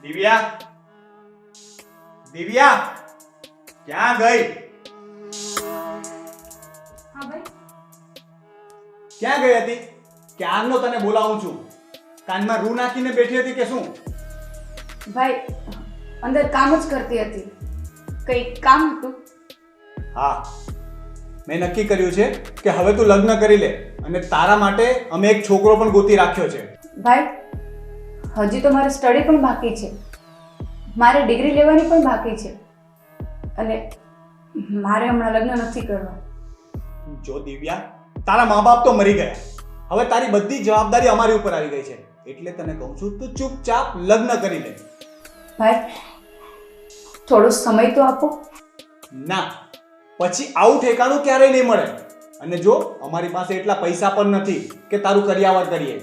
દિવ્યા, દિવ્યા, ક્યાં ગઈ? હા ભાઈ. ક્યાં ગઈ હતી? ક્યારનો તને બોલાવું છું. કાનમાં રૂ નાખીને બેઠી હતી કે શું? ભાઈ અંદર કામ જ કરતી હતી. કઈ કામ હતું? હા, મેં નક્કી કર્યું છે કે હવે તું લગ્ન કરી લે અને તારા માટે અમે એક છોકરો પણ ગોતી રાખ્યો છે. ભાઈ હજી તો મારે સ્ટડી પણ બાકી છે. મારે ડિગ્રી લેવાની પણ બાકી છે અને મારે હમણાં લગ્ન નથી કરવા. જો દિવ્યા, તારા મા બાપ તો મરી ગયા. હવે તારી બધી જવાબદારી અમારી ઉપર આવી ગઈ છે. એટલે તને કહું છું, તું ચૂપચાપ લગ્ન કરી લે. ભાઈ થોડો સમય તો આપો. ના, પછી આવું ઠેકાણું ક્યારેય નહીં મળે. અને જો અમારી પાસે એટલા પૈસા પણ નથી કે તારું કરિયાવર કરીએ.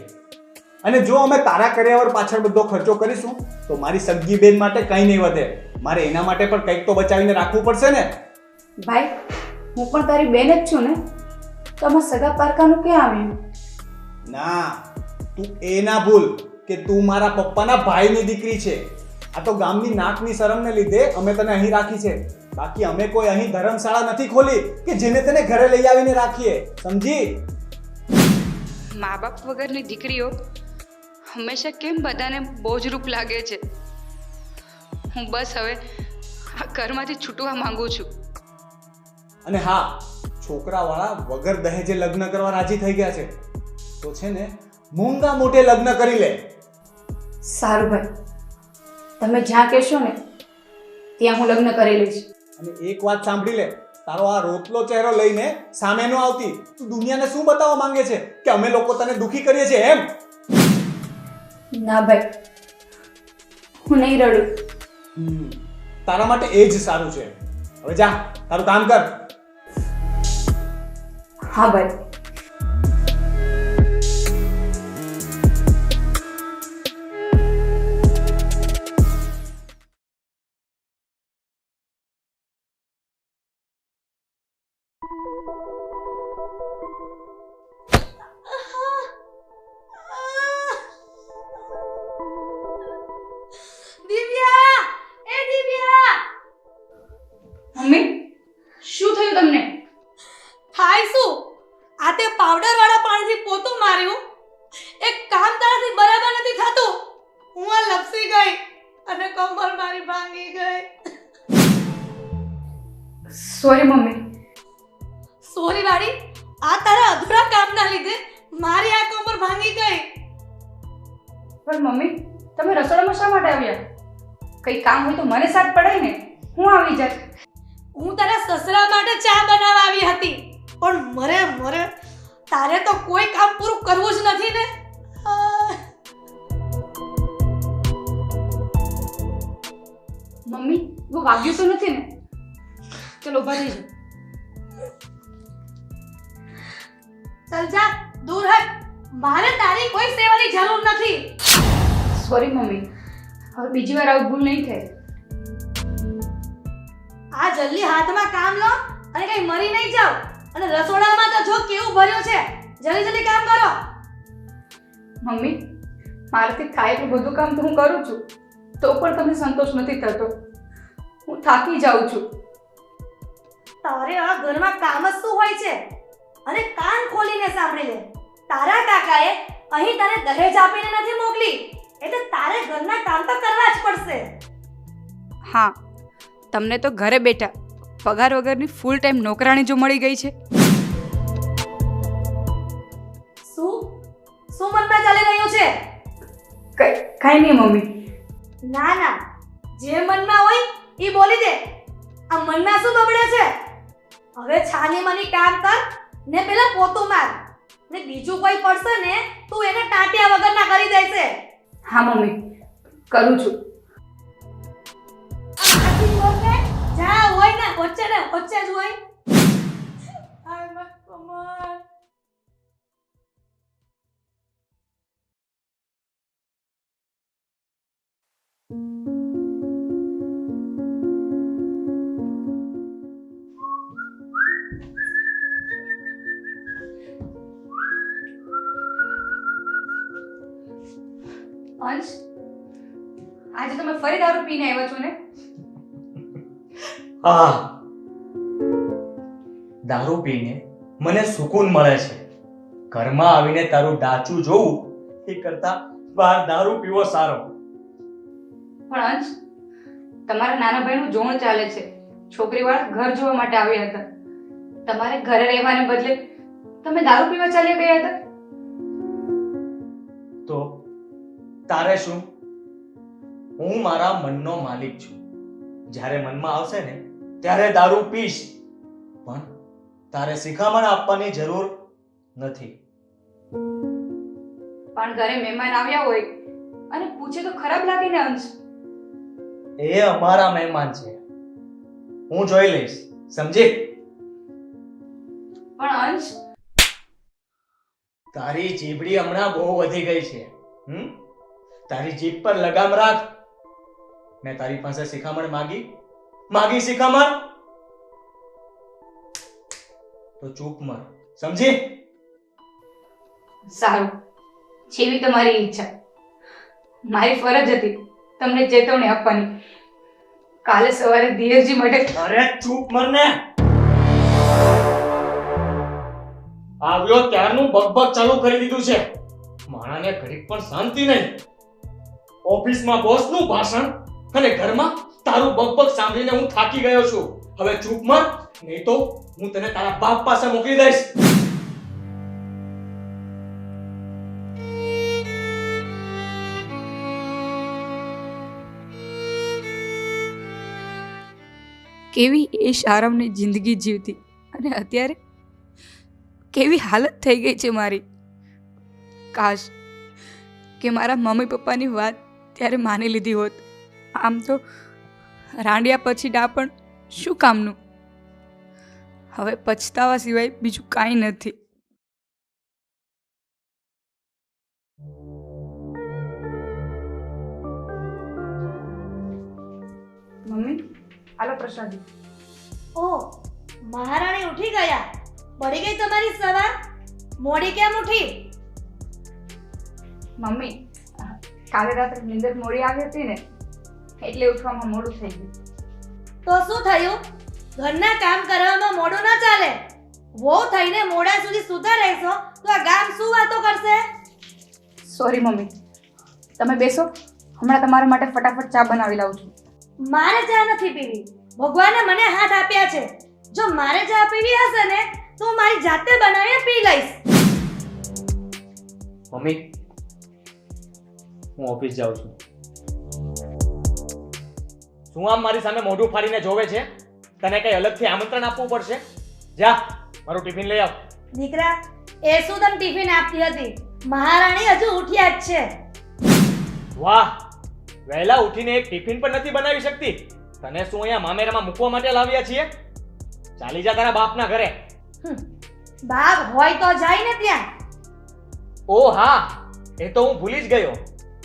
અને જો અમે તારા કરિયાવર પાછળ બધો ખર્ચો કરીશું તો મારી સગી બેન માટે કંઈ નહીં વધે. મારે એના માટે પણ કંઈક તો બચાવીને રાખવું પડશે ને. ભાઈ હું પણ તારી બેન જ છું ને, તો આમાં સગા પારકાનું ક્યાં આવ્યું? ના, તું એ ના ભૂલ કે તું મારા પપ્પાના ભાઈની દીકરી છે. આ તો ગામની નાકની શરમને લીધે અમે તને અહીં રાખી છે. બાકી અમે કોઈ અહીં ધર્મશાળા નથી ખોલી કે જેને તને ઘરે લઈ આવીને રાખીએ. સમજી? મા બાપ વગરની દીકરીઓ હંમેશા કેમ બધાને બોજરૂપ લાગે છે? હું બસ હવે આ ઘરમાંથી છૂટવા માંગુ છું. અને હા, છોકરાવાળા વગર દહેજે લગ્ન કરવા રાજી થઈ ગયા છે. તો છે ને, મોંઘા મોટે લગ્ન કરી લે. સારું ભાઈ, તમે જ્યાં કહેશો ને ત્યાં હું લગ્ન કરી લઈશ. અને એક વાત સાંભળી લે, તારો આ રોતલો ચહેરો લઈને સામે ન આવતી. તું દુનિયાને શું બતાવવા માંગે છે કે અમે લોકો તને દુખી કરીએ છીએ એમ? ના ભાઈ, હું નહીં રડું. તારા માટે એ જ સારું છે. હવે જા, તારું કામ કર. હા ભાઈ. દિવ્યા, એ દિવ્યા, મમ્મી શું થયું તમને? થાય શું? આ તે પાવડર વાળા પાણીથી પોતું માર્યું. એક કામ તારાથી બરાબર નથી થતું. હું આ લપસી ગઈ અને કમર મારી ભાંગી ગઈ. Sorry mummy. સોરી વાળી, આ તારા અધૂરા કામના લીધે મારી આ કમર ભાંગી ગઈ. પણ મમ્મી તમે રસોડામાં શા માટે આવ્યા? કઈ કામ હોય તો મને સાથ પડાય ને, હું આવી જાત. હું તારા સસરા માટે ચા બનાવવા આવી હતી, પણ મરે તારે તો કોઈ કામ પૂરું કરવું જ નથી ને. મમ્મી वो વાગ્યું તો નથી ને? ચલો ઉભા થઈ જાઓ. ચાલ જા, દૂર હટ. મારે તારી કોઈ સેવાની જરૂર નથી. સોરી મમ્મી, હવે બીજી વાર આવું ભૂલ નહીં થાય. આ જલ્દી હાથમાં કામ લો અને કઈ મરી નહીં જાવ. અને રસોડામાં તો જો કેવું ભર્યું છે. જલ્દી કામ કરો. મમ્મી મારાથી થાય એટલું બધું કામ તો હું કરું છું, તો પણ તમને સંતોષ નથી થતો. હું થાકી જાઉં છું. તારે આ ઘરમાં કામ જ શું હોય છે? અને કાન ખોલીને સાંભળી લે. તારા કાકાએ અહીં તને દહેજ આપીને નથી મોકલી, એટલે તારે ઘરના કામ તો કરવા જ પડશે. હા, તમને તો ઘરે બેઠા પગાર વગરની ફૂલ ટાઈમ નોકરાણી જો મળી ગઈ છે. શું મનમાં ચાલી રહ્યું છે? કાંઈ નહીં મમ્મી. ના, જે મનમાં હોય એ બોલી દે. આ મનમાં શું બબડે છે? હવે છાની મની કામ કર ને પેલા પોતું માર. ને બીજું કોઈ પડશે ને તું એને ટાંટિયા વગરના કરી દેશે. હા મમ્મી, કરું છું. જા હોય ને વચ્ચે જ હોય. આય મત કમર. અંશ આજે તમે ફરી દારૂ પીને આવ્યા છો ને? હા, દારૂ પીને મને સુકૂન મળે છે. ઘરમાં આવીને તારું ડાચું જોવું એ કરતા બહાર દારૂ પીવો સારો. પણ અંશ, તમારા નાના ભાઈનું જોણ ચાલે છે. છોકરીવાળા ઘર જોવા માટે આવ્યા હતા. તમારે ઘરે રહેવાને બદલે તમે દારૂ પીવા ચાલ્યા ગયા હતા. તો તારે શું? હું મારા મનનો માલિક છું. જ્યારે મનમાં આવશે ને ત્યારે દારૂ પીશ, પણ તારે શિખામણ આપવાની જરૂર નથી. પણ ઘરે મહેમાન આવ્યા હોય અને પૂછે તો ખરાબ લાગે ને અંશ. એ અમારા મહેમાન છે, હું જોઈ લઈશ, સમજી? પણ અંશ, તારી જીભડી હમણાં બહુ વધી ગઈ છે. તારી જીભ પર લગામ રાખ. મેં તારી પાસે શિખામણ માગી શિખામણ તો ચૂપ મર, સમજી? સારું, જેવી તમારી ઈચ્છા. મારી ફરજ હતી તમને ચેતવણી આપવાની. કાલે સવારે ધીરજી માટે. અરે ચૂપ મર ને! આવ્યો ત્યારનું બકબક ચાલુ કરી દીધું છે. માણાને ઘડીક પણ શાંતિ નહીં. ઓફિસમાં બોસનું ભાષણ અને ઘરમાં તારું બકબક સાંભળીને હું થાકી ગયો છું. હવે ચૂપ મર, નહીં તો હું તને તારા બાપ પાસે મોકલી દઈશ. કેવી એશ આરામની જિંદગી જીવતી અને અત્યારે કેવી હાલત થઈ ગઈ છે મારી. કાશ કે મારા મમ્મી પપ્પાની વાત ત્યારે માની લીધી હોત. આમ તો રાંડિયા પછી ડાપણ શું કામનું. હવે પછતાવા સિવાય બીજું કાંઈ નથી. મમ્મી, આલો પ્રસાદી. ઓ મહારાણી ઉઠી ગયા? પડી ગઈ તમારી સવાર? મોડી કેમ ઉઠી? મમ્મી, કાલે રાત્રે નીંદર મોડી આવી હતી ને એટલે ઉઠવામાં મોડું થઈ ગયું. તો શું થયું? ઘરના કામ કરવામાં મોડું ન ચાલે. વહુ થઈને મોડા સુધી સૂતા રહેશો તો આ ગામ શું વાતો કરશે? સોરી મમ્મી, તમે બેસો, હમણાં તમારા માટે ફટાફટ ચા બનાવી લાવું છું. મારે ચા નથી પીવી. ભગવાને મને હાથ આપ્યા છે. જો મારે ચા પીવી હશે ને તો હું મારી જાતે બનાવીને પી લઈશ. મમ્મી, હું ઓફિસ જાઉં છું. શું આમ મારી સામે મોઢું ફાડીને જોવે છે? તને કઈ અલગથી આમંત્રણ આપવું પડશે? જા, મારું ટિફિન લઈ આવ. દીકરા, એ શું તને ટિફિન આપતી હતી? મહારાણી હજુ ઉઠ્યા જ છે. વાહ, વહેલા ઉઠીને એક ટિફિન પણ નથી બનાવી શકતી. તને શું અહીંયા મામેરામાં મૂકવા માટે લાવ્યા છીએ? ચાલી જા તારા બાપના ઘરે. બાપ હોય તો જાય ને ત્યાં. ઓ હા, એ તો હું ભૂલી જ ગયો.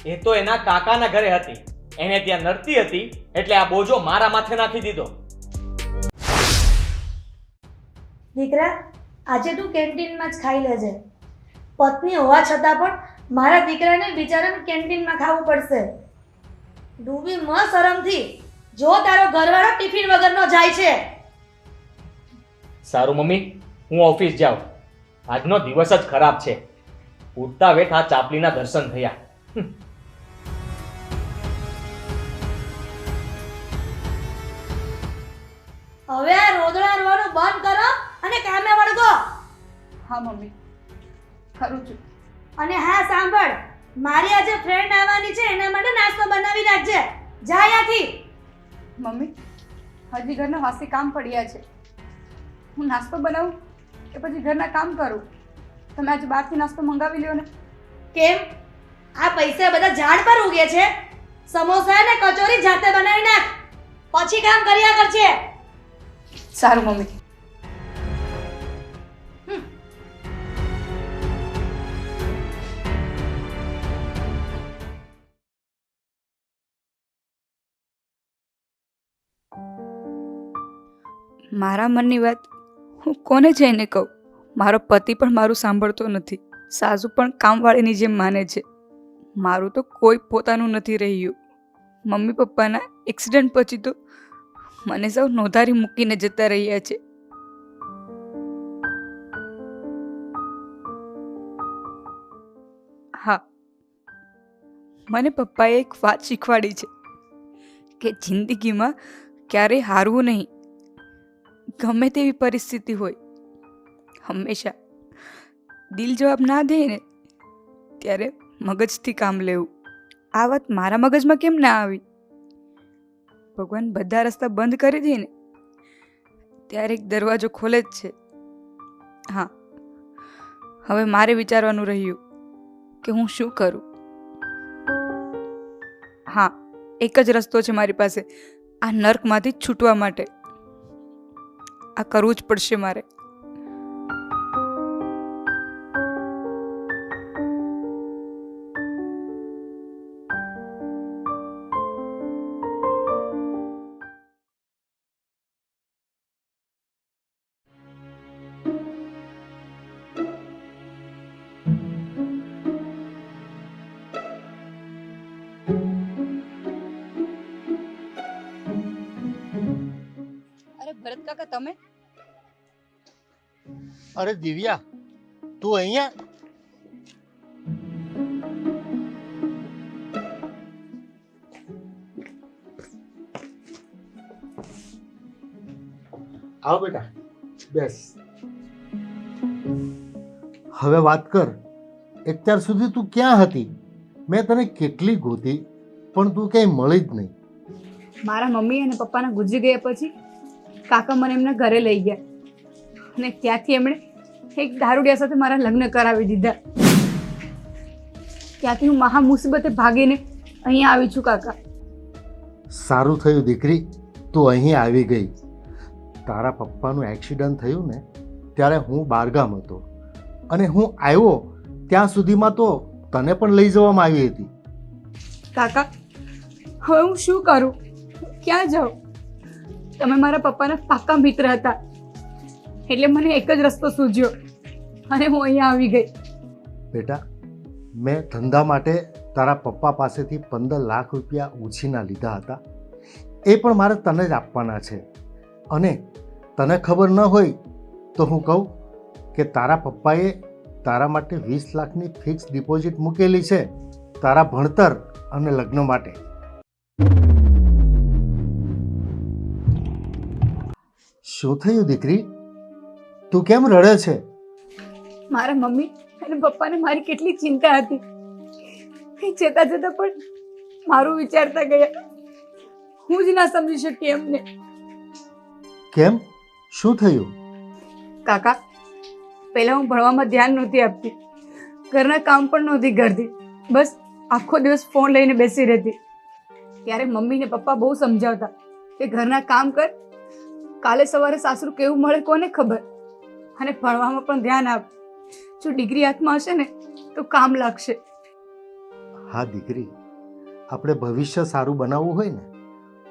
એ તો એના કાકાના ઘરે હતી. એને ત્યાં નડતી હતી એટલે આ બોજો મારા માથે નાખી દીધો. દીકરા, આજે તું કેન્ટીનમાં જ ખાઈ લેજે. પત્ની હોવા છતાં પણ મારા દીકરાને બિચારાને કેન્ટીનમાં ખાવું પડશે. ડૂબી મ શરમથી. જો તારો ઘરવાળો ટિફિન વગરનો જાય છે. સારું મમ્મી, હું ઓફિસ જાઉં. આજનો દિવસ જ ખરાબ છે. ઉઠતા વેઠ આ ચાપલીના દર્શન થયા. હવે આ રોદડા રોવાનું બંધ કરો અને કામે વળગો. હા મમ્મી, ખરું છું. અને હા સાંભળ, મારી આજે ફ્રેન્ડ આવવાની છે, એના માટે નાસ્તો બનાવી રાખજે. જા અહીંયાથી. મમ્મી, હજી ઘરના વાસી કામ પડ્યા છે. હું નાસ્તો બનાવું કે પછી ઘરના કામ કરું? તમે આજે બહારથી નાસ્તો મંગાવી લ્યો ને. કેમ? આ પૈસા બધા ઝાડ પર ઉગે છે? સમોસા ને કચોરી જાતે બનાવી નાખ, પછી કામ કર્યા કરજે. સારું મમ્મી. મારા મનની વાત હું કોને જઈને કહું? મારો પતિ પણ મારું સાંભળતો નથી. સાસુ પણ કામવાળીની જેમ માને છે. મારું તો કોઈ પોતાનું નથી રહ્યું. મમ્મી પપ્પાના એક્સિડન્ટ પછી તો મને સૌ નોંધારી મૂકીને જતા રહ્યા છે. હા, મને પપ્પાએ એક વાત શીખવાડી છે કે જિંદગીમાં ક્યારેય હારવું નહીં. ગમે તેવી પરિસ્થિતિ હોય, હંમેશા દિલ જવાબ ના દે ને ત્યારે મગજથી કામ લેવું. આ વાત મારા મગજમાં કેમ ના આવી? ભગવાન બધા રસ્તા બંધ કરી દે ને ત્યારે એક દરવાજો ખોલે જ છે. હા, હવે મારે વિચારવાનું રહ્યું કે હું શું કરું. હા, એક જ રસ્તો છે મારી પાસે આ નર્કમાંથી છૂટવા માટે. આ કરવું જ પડશે મારે. અરે ભરત કાકા, તમે? અરે દિવ્યા, તું અહીંયા? આવ બેટા, બેસ. હવે વાત કર, અત્યાર સુધી તું ક્યાં હતી? મેં તને કેટલી ગોતી પણ તું ક્યાંય મળી જ નહીં. મારા મમ્મી અને પપ્પાના ગુજરી ગયા પછી કાકા મને એમના ઘરે લઈ ગયા અને ત્યાંથી એમણે એક દારૂડિયા સાથે મારા લગ્ન કરાવી દીધા. ત્યાંથી હું મહા મુસીબતે ભાગીને અહીંયા આવી છું કાકા. સારું થયું દીકરી, તું અહીં આવી ગઈ. તારા પપ્પાનું એક્સિડન્ટ થયું ને ત્યારે હું બહારગામ હતો અને હું આવ્યો ત્યાં સુધીમાં તો તને પણ લઈ જવામાં આવી હતી. કાકા, હવે હું શું કરું? ક્યાં જાઉં? તમે મારા પપ્પાના પાક્કા મિત્ર હતા એટલે મને એક જ રસ્તો સૂઝ્યો અને હું અહીંયા આવી ગઈ. બેટા, મેં ધંધા માટે તારા પપ્પા પાસેથી 15 લાખ રૂપિયા ઉછીના લીધા હતા. એ પણ મારે તને જ આપવાના છે. અને તને ખબર ન હોય તો હું કહું કે તારા પપ્પાએ તારા માટે 20 લાખની ફિક્સ ડિપોઝિટ મૂકેલી છે તારા ભણતર અને લગ્ન માટે. શું થયું દીકરી? તું કેમ રડે છે? મારા મમ્મી અને પપ્પાને મારી કેટલી ચિંતા હતી. એ જતા જતા પણ મારું વિચારતા ગયા. હું જ ના સમજી શકી એમને. કેમ? શું થયું? કાકા, પહેલા હું ભણવામાં ધ્યાન નહોતી આપતી, ઘરના કામ પણ નહોતી કરતી, બસ આખો દિવસ ફોન લઈને બેસી રહેતી. ત્યારે મમ્મી ને પપ્પા બહુ સમજાવતા કે ઘરના કામ કર, કાલે સવારે સાસરું કેવું મળે કોને ખબર, અને ભણવામાં પણ ધ્યાન આપ. જો ડિગ્રી હાથમાં હશે ને તો કામ લાગશે. હા દીકરી, આપણે ભવિષ્ય સારું બનાવવું હોય ને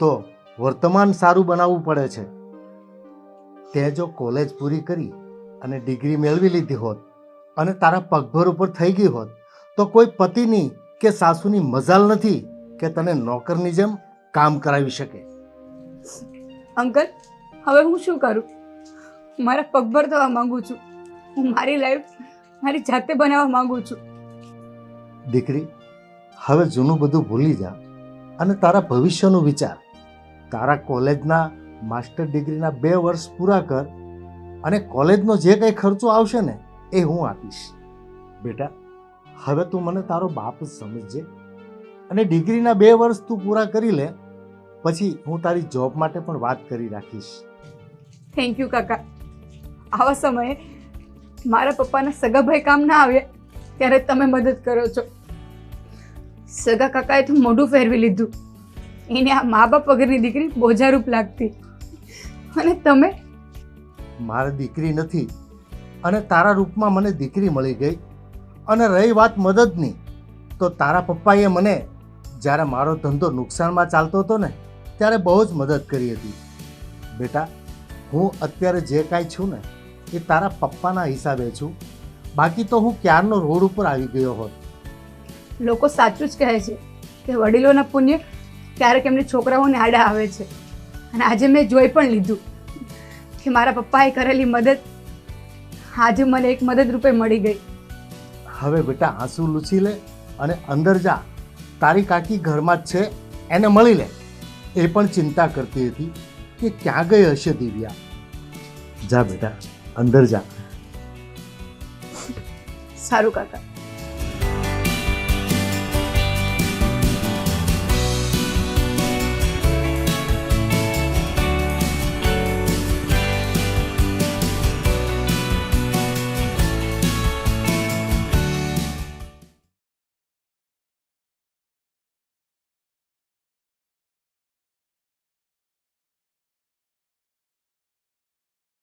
તો વર્તમાન સારું બનાવવું પડે છે. તે જો કોલેજ પૂરી કરી અને ડિગ્રી મેળવી લીધી હોત અને તારા પગભર ઉપર થઈ ગઈ હોત તો કોઈ પતિની કે સાસુની મજાલ નથી કે તને નોકરની જેમ કામ કરાવી શકે. અંકલ, હવે હું શું કરું? મારા પગભર થવા માંગુ છું. હું મારી લાઈફ મારી જાતે બનાવવા માંગુ છું. દીકરી, હવે જૂનું બધું ભૂલી જા અને તારા ભવિષ્યનું વિચાર. તારા કોલેજના માસ્ટર ડિગ્રીના 2 વર્ષ પૂરા કર અને કોલેજનો જે કંઈ ખર્ચો આવશે ને એ હું આપીશ. બેટા, હવે તું મને તારો બાપ જ સમજજે અને ડિગ્રીના 2 વર્ષ તું પૂરા કરી લે, પછી હું તારી જોબ માટે પણ વાત કરી રાખીશ. થેન્ક યુ કાકા. આવા સમયે મારા પપ્પાના સગા ભાઈ કામ ના આવે ત્યારે તમે મદદ કરો છો. સગા કાકાએ તો મોઢું ફેરવી લીધું. એને આ મા બાપ વગરની દીકરી બોજારૂપ લાગતી. અને તમે? મારી દીકરી નથી અને તારા રૂપમાં મને દીકરી મળી ગઈ. અને રહી વાત મદદની, તો તારા પપ્પાએ મને જ્યારે મારો ધંધો નુકસાનમાં ચાલતો હતો ને ત્યારે બહુ જ મદદ કરી હતી. બેટા, હું અત્યારે જે કાંઈ છું ને એ તારા પપ્પાના હિસાબે છું. બાકી તો હું ક્યારનો રોડ ઉપર આવી ગયો હોત. લોકો સાચું જ કહે છે કે વડીલોના પુણ્ય ક્યારેક એમની છોકરાઓને આડા આવે છે. અને આજે મેં જોઈ પણ લીધું કે મારા પપ્પાએ કરેલી મદદ આજે મને એક મદદ રૂપે મળી ગઈ. હવે બેટા આંસુ લૂછી લે અને અંદર જા. તારી કાકી ઘરમાં જ છે, એને મળી લે. એ પણ ચિંતા કરતી હતી કે ક્યાં ગઈ હશે દિવ્યા. જા બેટા અંદર જા. સારું કાકા.